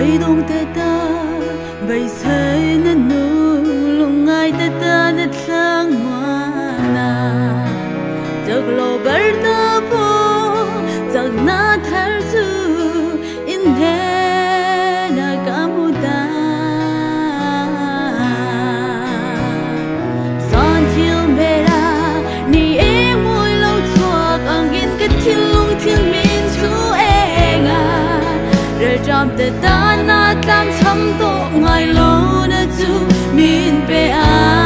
bay đông tê ta bay say nên nu lung ai tê ta nét sang mana giấc lo bờ ta po giấc na thar su in he na kamuda san thiêu mera ni e môi lâu chuộc ang in cái thiên lung thiên min su e nga rồi trong tê ta na tam chăm to ngày lâu na chu min pe a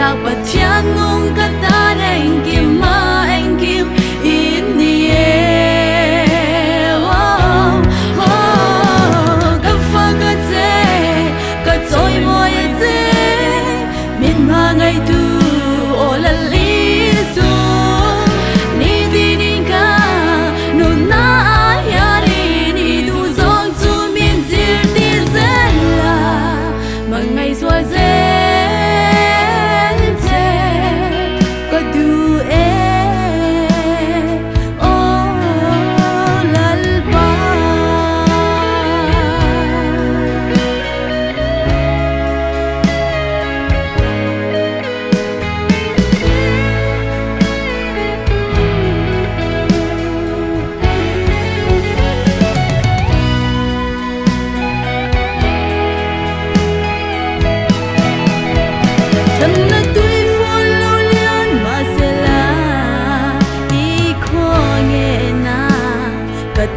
lạc bát thiên nung cả ta anh kim ma anh kim in the air cả pha cả thế cả trôi môi thế miền ma ngày tu ô là lý xuống ni đi đi cả nụ na ya đi ni du dòng tu miền diệt đi dễ là mà ngày xuôi dễ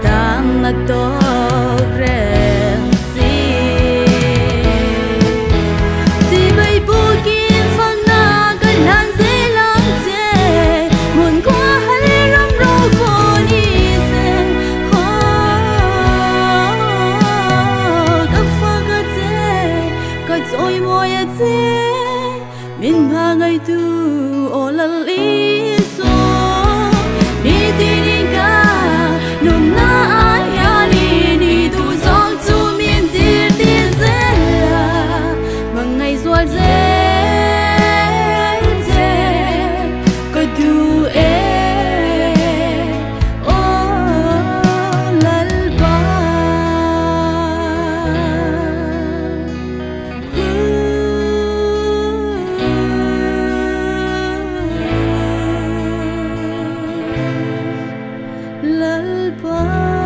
tang na to reng si bay bu kin phang na cái lan dễ lắm dễ muốn qua hay lắm đâu có đi se cái pha cái dễ cái trôi môi dễ min ba ngày tu ô là lý số đi đi đi cả lullaby.